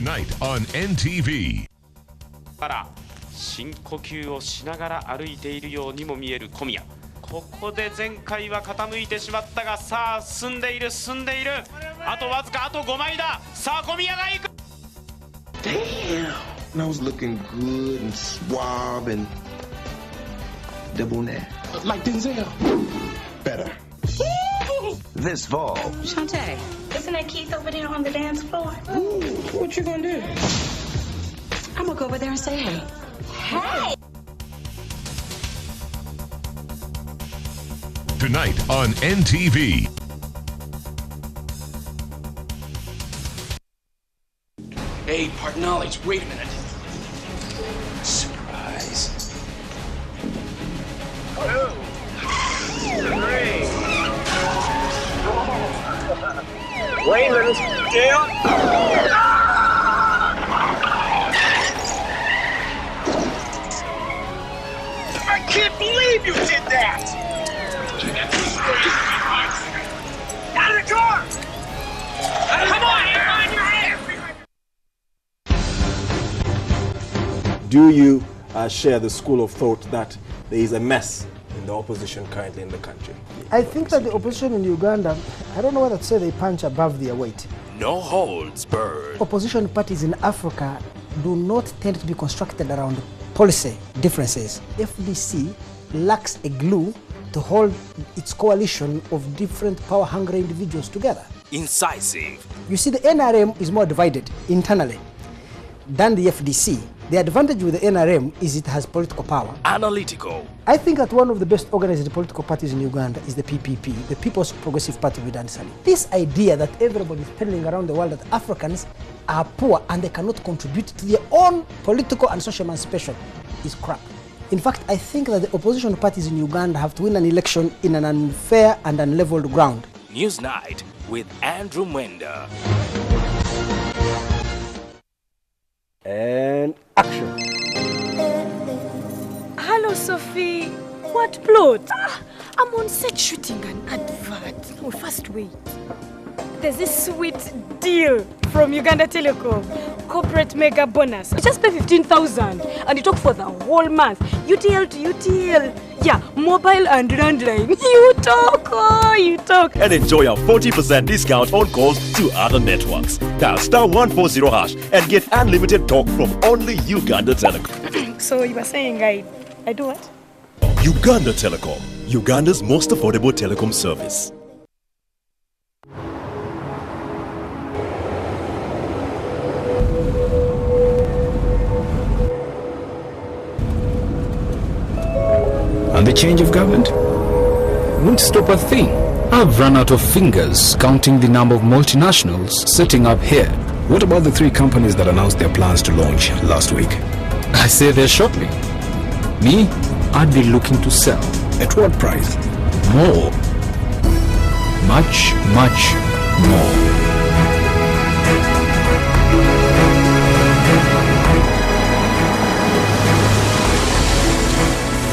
Tonight on NTV. から深呼吸をしながら歩いているようにも見える小宮。ここで前回は傾いてしまったが、さあ進んでいる。あとわずか、あと5枚だ。さあ小宮が行く。 Damn, I was looking good and suave and debonair. Like Denzel. Better. This fall. Shantae, isn't that Keith over there on the dance floor? Ooh, what you gonna do? I'm gonna go over there and say hey. Hey! Tonight on NTV. Hey, part knowledge, wait a minute. Surprise. 2, 3. Wayland, down. I can't believe you did that! Out of the car! Come on, air on your hands! Do you share the school of thought that there is a mess in the opposition currently in the country? I think that the opposition in Uganda, I don't know whether to say they punch above their weight. No holds barred. Opposition parties in Africa do not tend to be constructed around policy differences. FDC lacks a glue to hold its coalition of different power-hungry individuals together. Incisive. You see, the NRM is more divided internally than the FDC. The advantage with the NRM is it has political power. Analytical. I think that one of the best organized political parties in Uganda is the PPP, the People's Progressive Party with Ansari. This idea that everybody is peddling around the world that Africans are poor and they cannot contribute to their own political and social emancipation is crap. In fact, I think that the opposition parties in Uganda have to win an election in an unfair and unleveled ground. News Night with Andrew Mwenda. And action. Hello, Sophie. What plot? I'm on set shooting an advert. No, first wait. There's this sweet deal from Uganda Telecom. Corporate mega bonus. Just pay 15,000 and you talk for the whole month. UTL to UTL. Yeah, mobile and landline. You talk. And enjoy a 40% discount on calls to other networks. Dial *140# and get unlimited talk from only Uganda Telecom. So you were saying I do what? Uganda Telecom, Uganda's most affordable telecom service. And the change of government won't stop a thing. I've run out of fingers counting the number of multinationals setting up here. What about the 3 companies that announced their plans to launch last week? I say they're shortly. Me, I'd be looking to sell. At what price? More. Much, much more.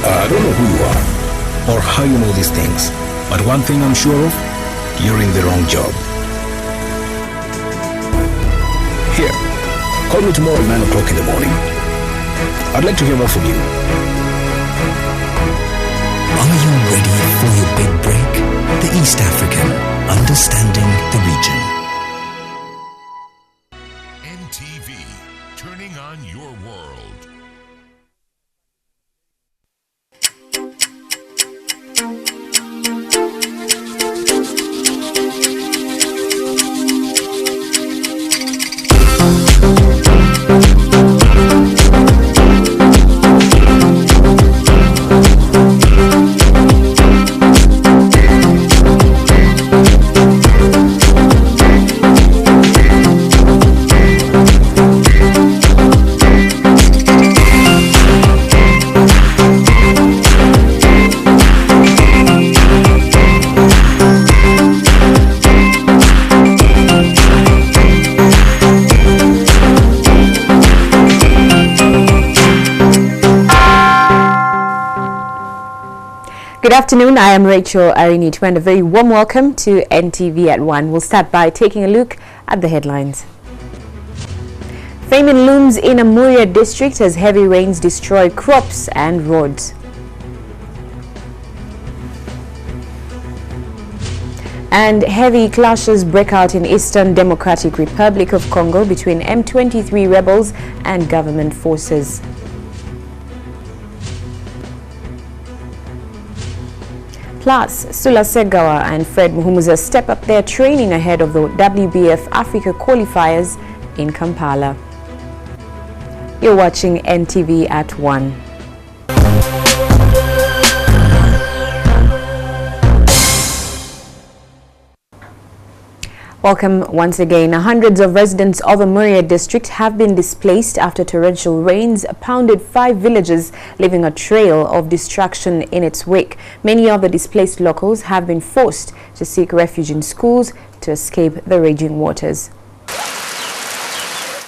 I don't know who you are or how you know these things, but one thing I'm sure of, you're in the wrong job. Here, call me tomorrow at 9 o'clock in the morning. I'd like to hear more from you. Are you ready for your big break? The East African, understanding the region. NTV, turning on your world. Good afternoon, I am Rachel Arinit and a very warm welcome to NTV at One. We'll start by taking a look at the headlines. Famine looms in Amuria district as heavy rains destroy crops and roads. And heavy clashes break out in Eastern Democratic Republic of Congo between M23 rebels and government forces. Plus, Sula Segawa and Fred Muhumuza step up their training ahead of the WBF Africa qualifiers in Kampala. You're watching NTV at 1. Welcome once again. Hundreds of residents of Amuria district have been displaced after torrential rains pounded 5 villages, leaving a trail of destruction in its wake. Many of the displaced locals have been forced to seek refuge in schools to escape the raging waters.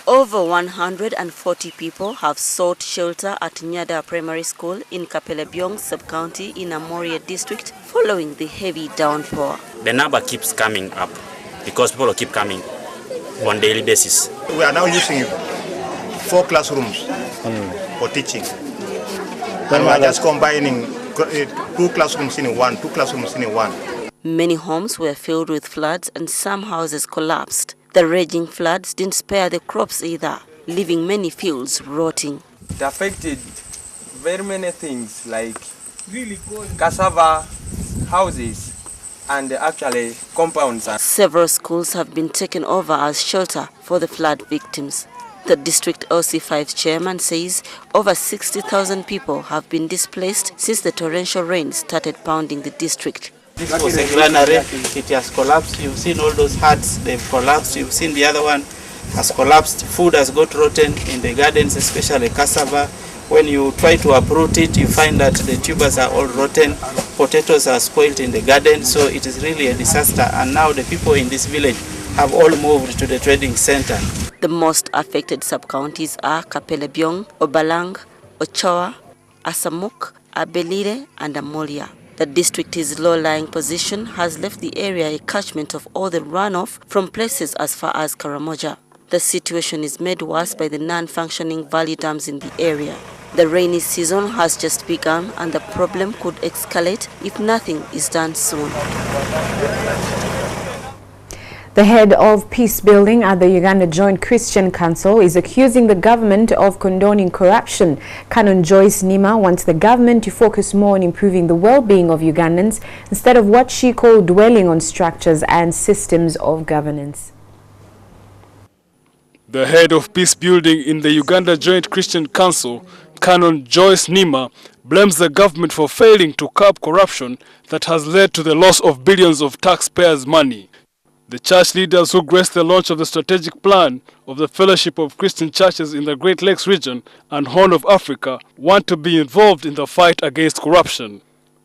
Over 140 people have sought shelter at Nyada Primary School in Kapelebyong sub-county in Amuria district following the heavy downpour. The number keeps coming up because people keep coming on daily basis. We are now using 4 classrooms for teaching. And we are just combining 2 classrooms in one, 2 classrooms in one. Many homes were filled with floods and some houses collapsed. The raging floods didn't spare the crops either, leaving many fields rotting. It affected very many things like cassava, houses, and actually compounds. Several schools have been taken over as shelter for the flood victims. The district OC5 chairman says over 60,000 people have been displaced since the torrential rain started pounding the district. This was a granary, it has collapsed. You've seen all those huts, they've collapsed. You've seen the other one has collapsed. Food has got rotten in the gardens, especially cassava. When you try to uproot it, you find that the tubers are all rotten. Potatoes are spoiled in the garden, so it is really a disaster. And now the people in this village have all moved to the trading center. The most affected sub-counties are Kapelebyong, Obalang, Ochoa, Asamuk, Abelire, and Amolia. The district's low-lying position has left the area a catchment of all the runoff from places as far as Karamoja. The situation is made worse by the non-functioning valley dams in the area. The rainy season has just begun and the problem could escalate if nothing is done soon. The head of peace building at the Uganda Joint Christian Council is accusing the government of condoning corruption. Canon Joyce Nima wants the government to focus more on improving the well-being of Ugandans instead of what she called dwelling on structures and systems of governance. The head of peace building in the Uganda Joint Christian Council, Canon Joyce Nima, blames the government for failing to curb corruption that has led to the loss of billions of taxpayers' money. The church leaders who graced the launch of the strategic plan of the Fellowship of Christian Churches in the Great Lakes region and Horn of Africa want to be involved in the fight against corruption.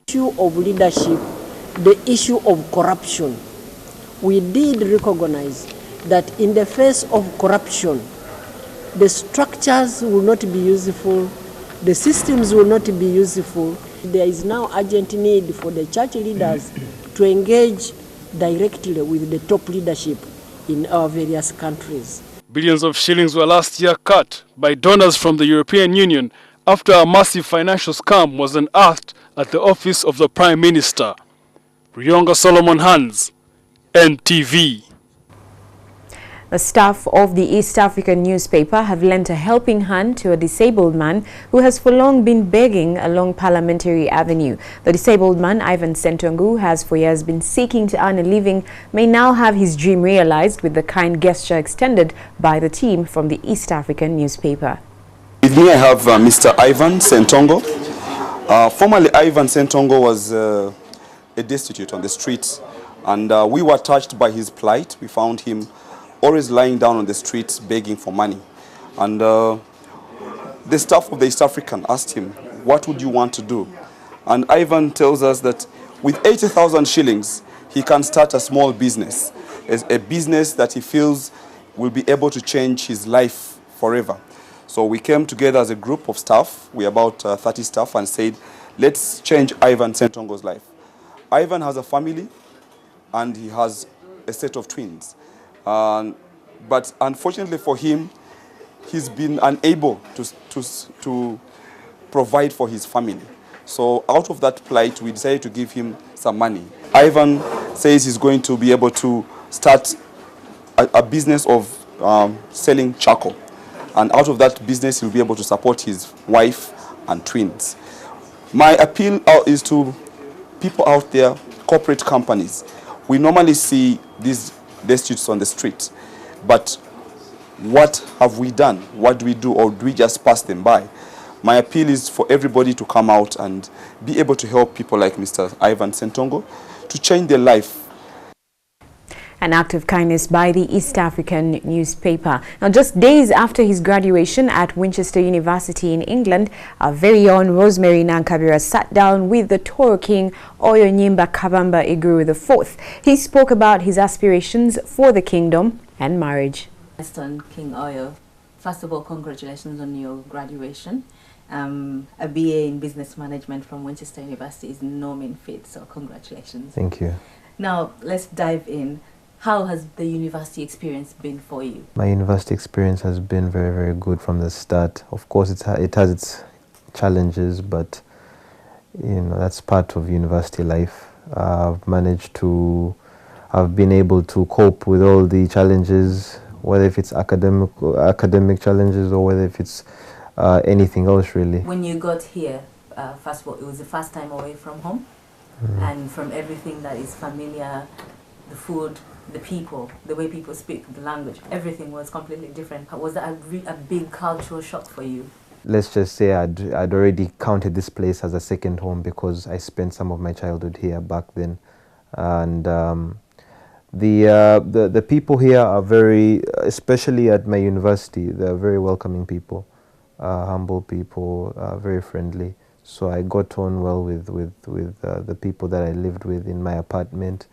The issue of leadership, the issue of corruption, we did recognize that in the face of corruption, the structures will not be useful, the systems will not be useful. There is now urgent need for the church leaders to engage directly with the top leadership in our various countries. Billions of shillings were last year cut by donors from the European Union after a massive financial scam was unearthed at the office of the Prime Minister. Rionga Solomon Hans, NTV. The staff of the East African newspaper have lent a helping hand to a disabled man who has for long been begging along Parliamentary Avenue. The disabled man, Ivan Sentongo, who has for years been seeking to earn a living, may now have his dream realized with the kind gesture extended by the team from the East African newspaper. With me I have Mr. Ivan Sentongo. Formerly Ivan Sentongo was a destitute on the streets, and we were touched by his plight. We found him always lying down on the streets begging for money. And the staff of the East African asked him, what would you want to do? And Ivan tells us that with 80,000 shillings, he can start a small business, a business that he feels will be able to change his life forever. So we came together as a group of staff, we're about 30 staff, and said, let's change Ivan Sentongo's life. Ivan has a family and he has a set of twins. But unfortunately for him, he's been unable to provide for his family. So out of that plight, we decided to give him some money. Ivan says he's going to be able to start a business of selling charcoal. And out of that business, he'll be able to support his wife and twins. My appeal is to people out there, corporate companies. We normally see these destitutes on the street, but what have we done? What do we do, or do we just pass them by? My appeal is for everybody to come out and be able to help people like Mr. Ivan Sentongo to change their life. An act of kindness by the East African newspaper. Now, just days after his graduation at Winchester University in England, our very own Rosemary Nankabira sat down with the Toro King, Oyo Nyimba Kabamba Iguru IV. He spoke about his aspirations for the kingdom and marriage. King Oyo, first of all, congratulations on your graduation. A BA in Business Management from Winchester University is no mean feat, so congratulations. Thank you. Now, let's dive in. How has the university experience been for you? My university experience has been very, very good from the start. Of course, it has its challenges, but you know, that's part of university life. I've been able to cope with all the challenges, whether if it's academic challenges or whether if it's anything else, really. When you got here, first of all, it was the first time away from home, and from everything that is familiar, the food, the people, the way people speak, the language, everything was completely different. Was that a big cultural shock for you? Let's just say I'd already counted this place as a second home because I spent some of my childhood here back then. And the people here are very, especially at my university, they're very welcoming people, humble people, very friendly. So I got on well with the people that I lived with in my apartment.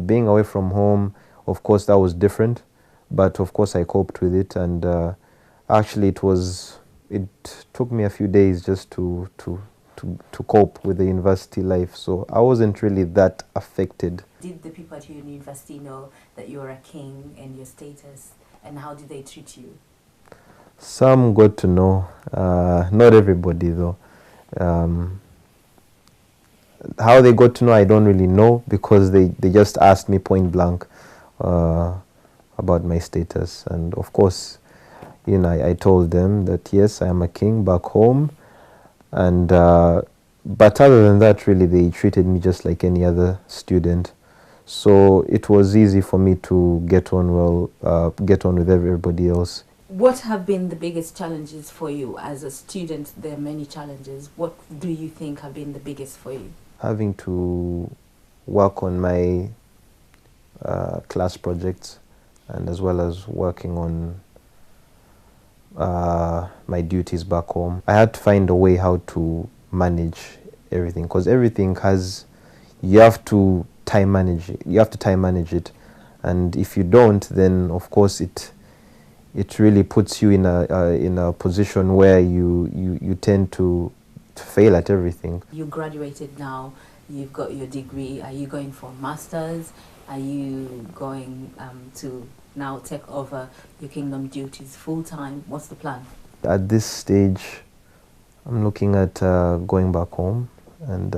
Being away from home, of course, that was different, but of course I coped with it, and actually it took me a few days just to cope with the university life, so I wasn't really that affected. Did the people at your university know that you were a king and your status, and how did they treat you? Some got to know, not everybody though. How they got to know, I don't really know, because they just asked me point blank about my status. And of course, you know, I told them that yes, I am a king back home. And but other than that, really, they treated me just like any other student. So it was easy for me to get on well, get on with everybody else. What have been the biggest challenges for you as a student? There are many challenges. What do you think have been the biggest for you? Having to work on my class projects, and as well as working on my duties back home. I had to find a way how to manage everything, because everything you have to time manage it, and if you don't, then of course it really puts you in a position where you tend to fail at everything. You graduated now, you've got your degree. Are you going for a master's? Are you going to now take over your kingdom duties full-time? What's the plan? At this stage, I'm looking at going back home and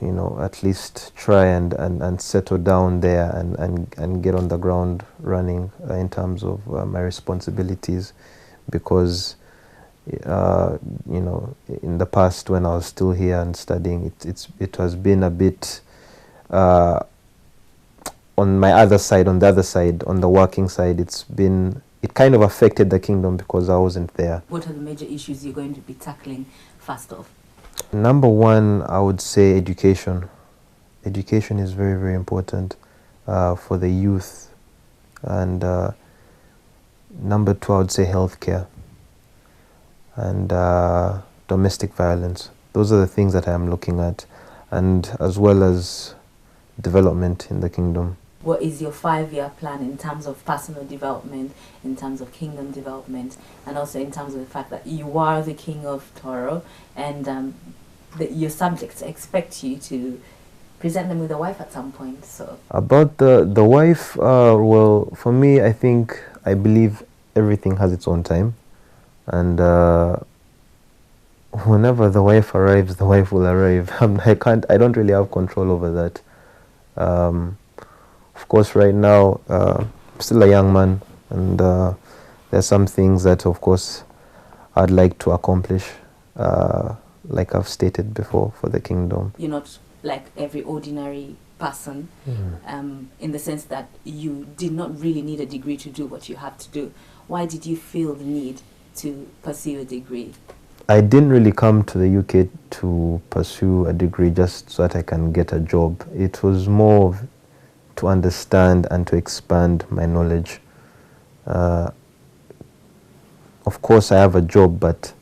you know, at least try and settle down there and get on the ground running in terms of my responsibilities, because you know, in the past when I was still here and studying, it has been a bit on my other side, on the working side, it kind of affected the kingdom because I wasn't there. What are the major issues you're going to be tackling first off? Number one, I would say education. Education is very, very important for the youth. And number two, I would say healthcare and domestic violence. Those are the things that I am looking at, and as well as development in the kingdom. What is your 5-year plan in terms of personal development, in terms of kingdom development, and also in terms of the fact that you are the king of Toro, and your subjects expect you to present them with a wife at some point? So about the wife, well, for me, I think I believe everything has its own time, and whenever the wife arrives, the wife will arrive. I don't really have control over that. Of course, right now, I'm still a young man, and there's some things that, of course, I'd like to accomplish, like I've stated before, for the kingdom. You're not like every ordinary person, in the sense that you did not really need a degree to do what you have to do. Why did you feel the need to pursue a degree? I didn't really come to the UK to pursue a degree just so that I can get a job. It was more to understand and to expand my knowledge. Of course, I have a job, but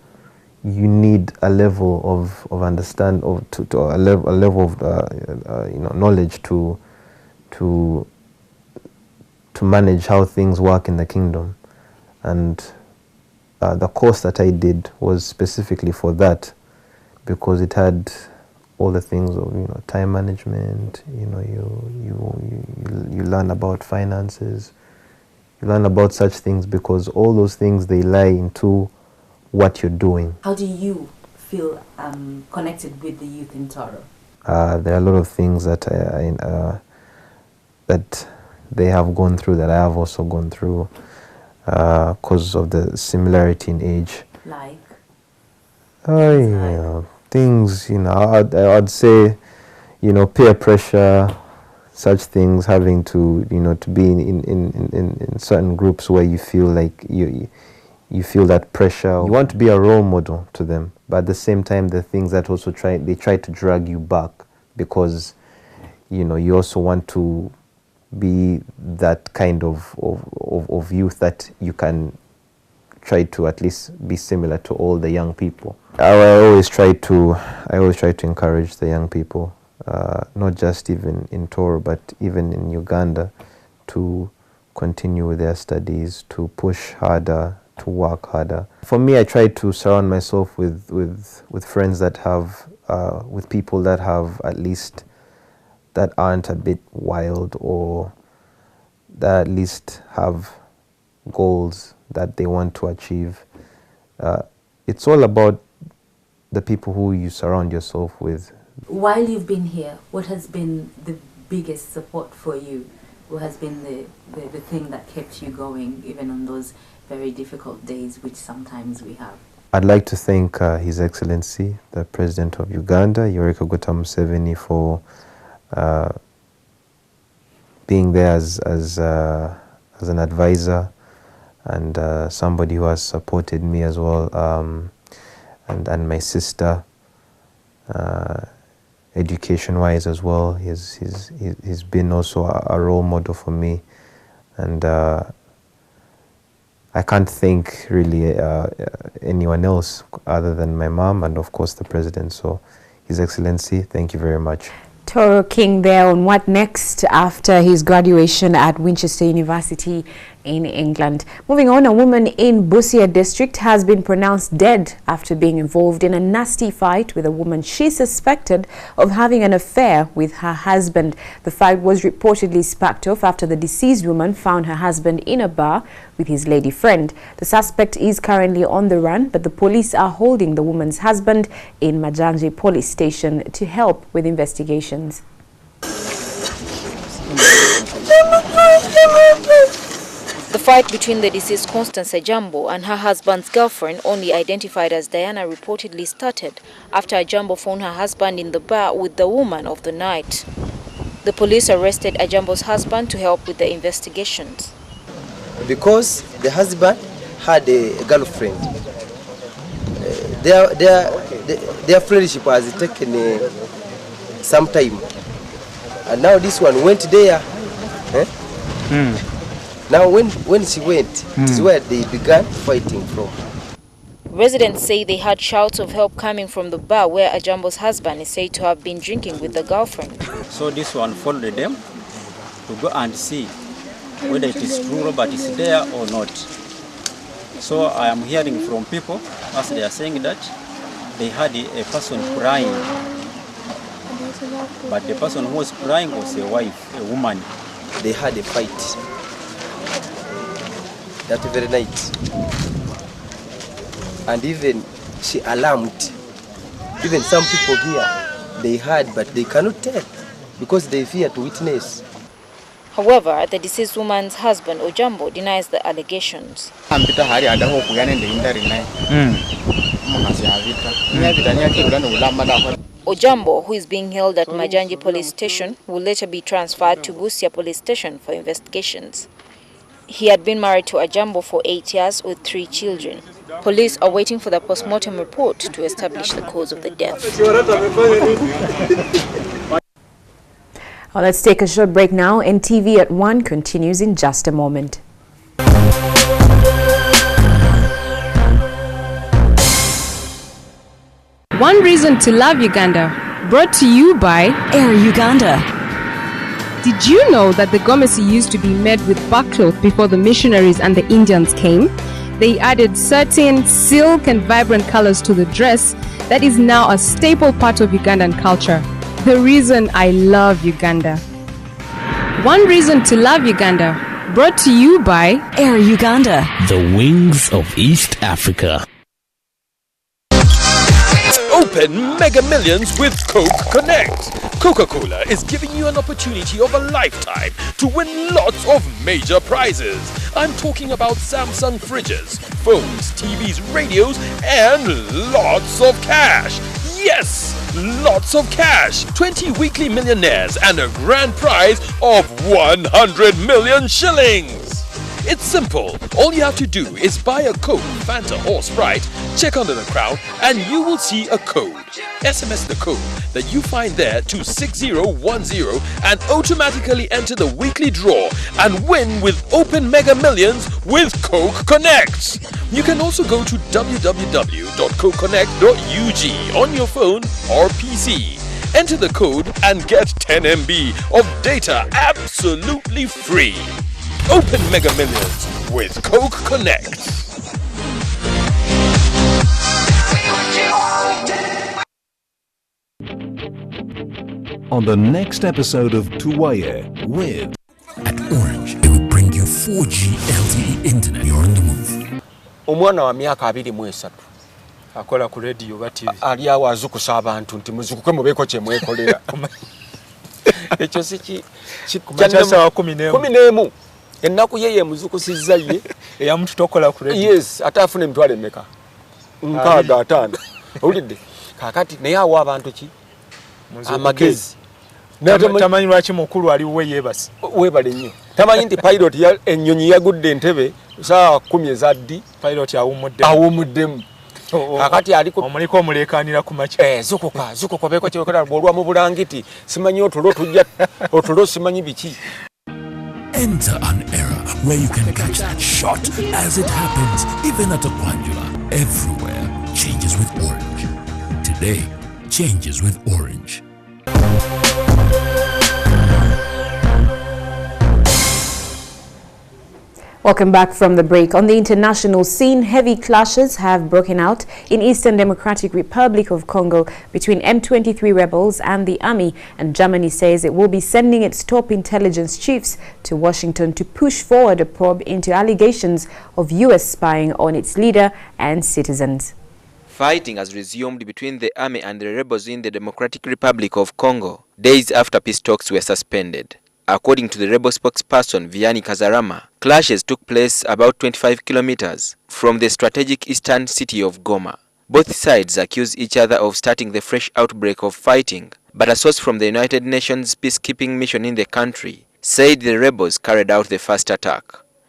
you need a level of understand, a level of knowledge to manage how things work in the kingdom. And the course that I did was specifically for that, because it had all the things of time management. You learn about finances, you learn about such things, because all those things, they lie into what you're doing. How do you feel connected with the youth in Toro? There are a lot of things that that they have gone through that I have also gone through, because of the similarity in age. Like? Things, I'd say, peer pressure, such things, having to, to be in certain groups where you feel like you feel that pressure. You want to be a role model to them, but at the same time, the things that also try to drag you back, because, you also want to be that kind of youth that you can try to at least be similar to all the young people. I always try to encourage the young people, not just even in Toro, but even in Uganda, to continue with their studies, to push harder, to work harder. For me, I try to surround myself with friends that have, with people that have at least, that aren't a bit wild, or that at least have goals that they want to achieve. It's all about the people who you surround yourself with. While you've been here, what has been the biggest support for you? What has been the thing that kept you going, even on those very difficult days, which sometimes we have? I'd like to thank His Excellency, the President of Uganda, Yoweri Kaguta Museveni, for being there as an advisor, and somebody who has supported me as well, and my sister, education-wise as well. He's been also a role model for me, and I can't thank really anyone else other than my mom and of course the President. So His Excellency, thank you very much. Toro King there on what next after his graduation at Winchester University in England. Moving on, a woman in Busia district has been pronounced dead after being involved in a nasty fight with a woman she suspected of having an affair with her husband. The fight was reportedly sparked off after the deceased woman found her husband in a bar with his lady friend. The suspect is currently on the run, but the police are holding the woman's husband in Majanje police station to help with investigations. The fight between the deceased Constance Ajambo and her husband's girlfriend, only identified as Diana, reportedly started after Ajambo found her husband in the bar with the woman of the night. The police arrested Ajambo's husband to help with the investigations. Because the husband had a girlfriend, their friendship has taken some time, and now this one went there. Now when she went, it is where they began fighting from. Residents say they heard shouts of help coming from the bar where Ajambo's husband is said to have been drinking with the girlfriend. So this one followed them to go and see whether it is true Robert is there or not. So I am hearing from people as they are saying that they had a person crying, but the person who was crying was a wife, a woman. They had a fight. that very night. And even she alarmed. Even some people here, they heard, but they cannot tell because they fear to witness. However, the deceased woman's husband, Ojambo, denies the allegations. Ojambo, who is being held at Majanji police station, will later be transferred to Busia police station for investigations. He had been married to Ojambo for 8 years with 3 children. Police are waiting for the post-mortem report to establish the cause of the death. Well, let's take a short break now. NTV at 1 continues in just a moment. One reason to love Uganda, brought to you by Air Uganda. Did you know that the gomesi used to be made with buckcloth before the missionaries and the Indians came? They added certain silk and vibrant colors to the dress that is now a staple part of Ugandan culture. The reason I love Uganda. One reason to love Uganda, brought to you by Air Uganda. The wings of East Africa. Open Mega Millions with Coke Connect. Coca-Cola is giving you an opportunity of a lifetime to win lots of major prizes. I'm talking about Samsung fridges, phones, TVs, radios, and lots of cash. Yes, lots of cash. 20 weekly millionaires and a grand prize of 100 million shillings. It's simple. All you have to do is buy a Coke, Fanta or Sprite, check under the crown, and you will see a code. SMS the code that you find there to 6010 and automatically enter the weekly draw and win with Open Mega Millions with Coke Connect. You can also go to www.cokeconnect.ug on your phone or PC. Enter the code and get 10 MB of data absolutely free. Open Mega Millions with Coke Connect. On the next episode of Tuwaye with At Orange, it will bring you 4G LTE internet. You're on the move. Omwana wa myaka 23 akola ku radio ba TV. Ali awo azukusa abantu nti muzukuke mubeko kye mwekolera. Ekyo siki kumacha wa 11. Ennaku yeye muzukusizza ye eya mtu tokola ku radio. Yes, atafune mtwale meka. Nkaga 5. Ulidde. Kakati naye awo abantu ki? Amagezi. Tamanyi lwaki mukulu ali we yebasi. Webale nnyo. Tamanyi nti pilot ya ennyonyi yagudde Entebbe saa 10 ezaddi. Pilot awumuddemu. Kakati aliko omuliko omulekanira ku macha. Zukuka beko kyekola bolwa mu bulangiti. Simanyi otulo simanyi biki. Enter an era where you can catch that shot as it happens, even at a Kwanjula. Everywhere changes with Orange. Today, changes with Orange. Welcome back from the break. On the international scene, heavy clashes have broken out in Eastern Democratic Republic of Congo between M23 rebels and the army, and Germany says it will be sending its top intelligence chiefs to Washington to push forward a probe into allegations of U.S. spying on its leader and citizens. Fighting has resumed between the army and the rebels in the Democratic Republic of Congo, days after peace talks were suspended. According to the rebel spokesperson Vianney Kazarama, clashes took place about 25 kilometers from the strategic eastern city of Goma. Both sides accuse each other of starting the fresh outbreak of fighting, but a source from the United Nations peacekeeping mission in the country said the rebels carried out the first attack.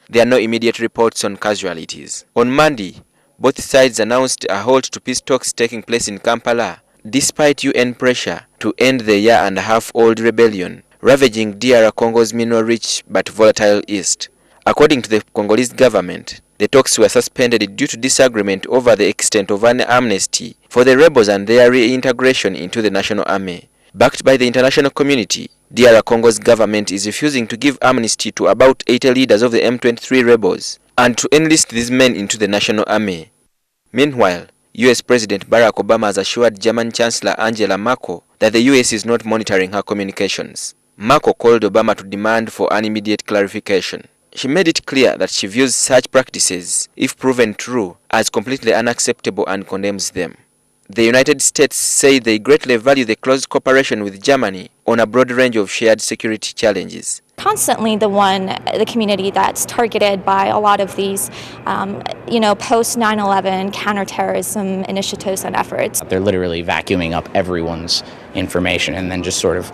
There are no immediate reports on casualties. On Monday, both sides announced a halt to peace talks taking place in Kampala, despite UN pressure to end the year-and-a-half-old rebellion ravaging DR Congo's mineral-rich but volatile east. According to the Congolese government, the talks were suspended due to disagreement over the extent of an amnesty for the rebels and their reintegration into the national army. Backed by the international community, DR Congo's government is refusing to give amnesty to about 80 leaders of the M23 rebels and to enlist these men into the national army. Meanwhile, US President Barack Obama has assured German Chancellor Angela Merkel that the US is not monitoring her communications. Merkel called Obama to demand for an immediate clarification. She made it clear that she views such practices, if proven true, as completely unacceptable and condemns them. The United States say they greatly value the close cooperation with Germany on a broad range of shared security challenges. Constantly the community that's targeted by a lot of these, post 9/11 counterterrorism initiatives and efforts. They're literally vacuuming up everyone's information and then just sort of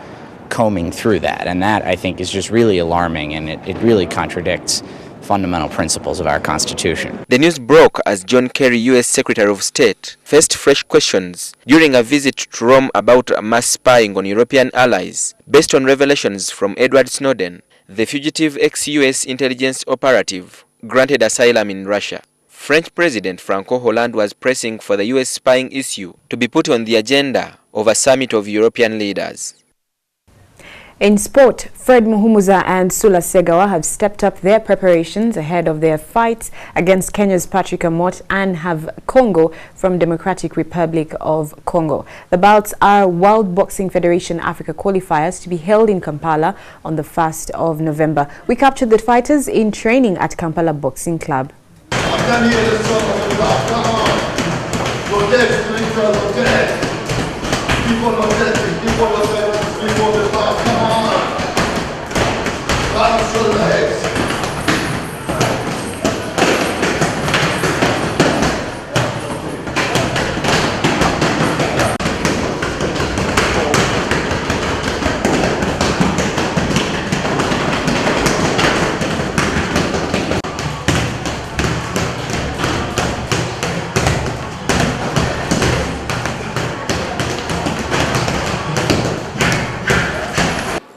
combing through that. And that, I think, is just really alarming, and it really contradicts fundamental principles of our Constitution. The news broke as John Kerry, U.S. Secretary of State, faced fresh questions during a visit to Rome about mass spying on European allies. Based on revelations from Edward Snowden, the fugitive ex-U.S. intelligence operative granted asylum in Russia. French President Francois Hollande was pressing for the U.S. spying issue to be put on the agenda of a summit of European leaders. In sport, Fred Muhumuza and Sula Segawa have stepped up their preparations ahead of their fights against Kenya's Patrick Amot and have Congo from Democratic Republic of Congo. The bouts are World Boxing Federation Africa qualifiers to be held in Kampala on the 1st of November. We captured the fighters in training at Kampala Boxing Club.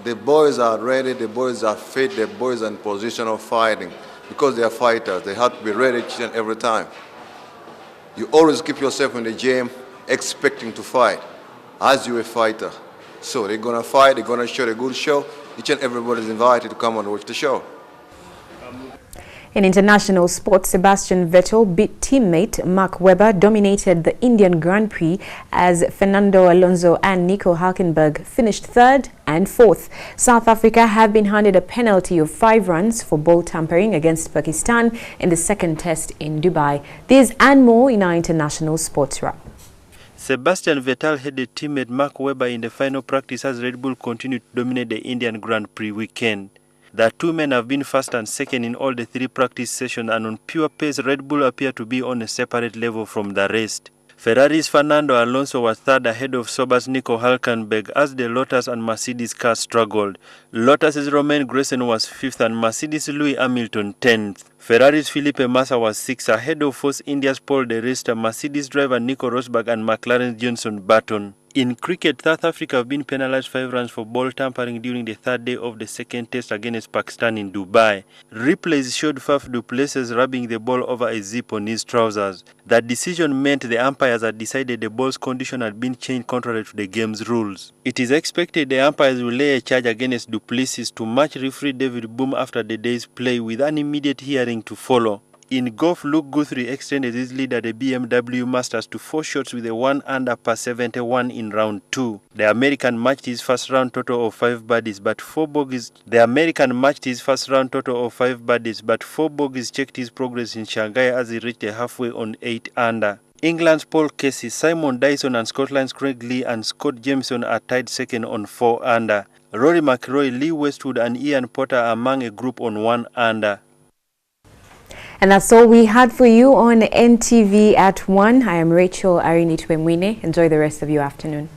The boys are ready, the boys are fit, the boys are in position of fighting. Because they are fighters, they have to be ready each and every time. You always keep yourself in the gym expecting to fight as you're a fighter. So they're gonna fight, they're gonna show a good show. Each and everybody is invited to come and watch the show. In international sports, Sebastian Vettel beat teammate Mark Webber dominated the Indian Grand Prix as Fernando Alonso and Nico Hülkenberg finished 3rd and 4th. South Africa have been handed a penalty of 5 runs for ball tampering against Pakistan in the 2nd test in Dubai. This and more in our international sports wrap. Sebastian Vettel headed teammate Mark Webber in the final practice as Red Bull continued to dominate the Indian Grand Prix weekend. The two men have been first and second in all the 3 practice sessions, and on pure pace, Red Bull appear to be on a separate level from the rest. Ferrari's Fernando Alonso was 3rd ahead of Sauber's Nico Hülkenberg as the Lotus and Mercedes cars struggled. Lotus's Romain Grosjean was 5th and Mercedes' Lewis Hamilton 10th. Ferrari's Felipe Massa was 6th ahead of Force India's Paul de Resta, Mercedes driver Nico Rosberg and McLaren's Jenson Button. In cricket, South Africa have been penalized 5 runs for ball tampering during the 3rd day of the 2nd test against Pakistan in Dubai. Replays showed Faf du Plessis rubbing the ball over a zip on his trousers. That decision meant the umpires had decided the ball's condition had been changed contrary to the game's rules. It is expected the umpires will lay a charge against du Plessis to match referee David Boom after the day's play, with an immediate hearing to follow. In golf, Luke Guthrie extended his lead at the BMW Masters to 4 shots with a 1-under par 71 in round 2. The American matched his first round total of 5 birdies, but 4 bogeys. But 4 bogeys checked his progress in Shanghai as he reached the halfway on 8-under. England's Paul Casey, Simon Dyson and Scotland's Craig Lee and Scott Jameson are tied 2nd on 4-under. Rory McIlroy, Lee Westwood and Ian Potter are among a group on 1-under. And that's all we had for you on NTV at 1. I am Rachel Arinitwemwine. Enjoy the rest of your afternoon.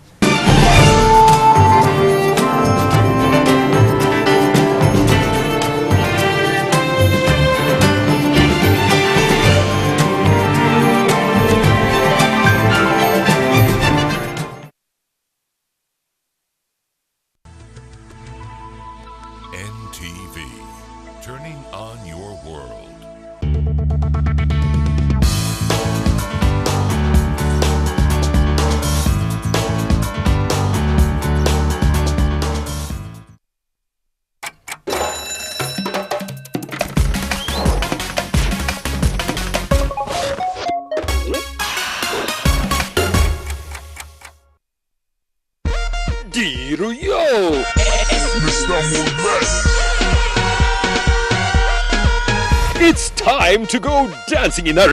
NTV, turning on your world. Diru yo! Mr. Mullet. It's time to go dancing in a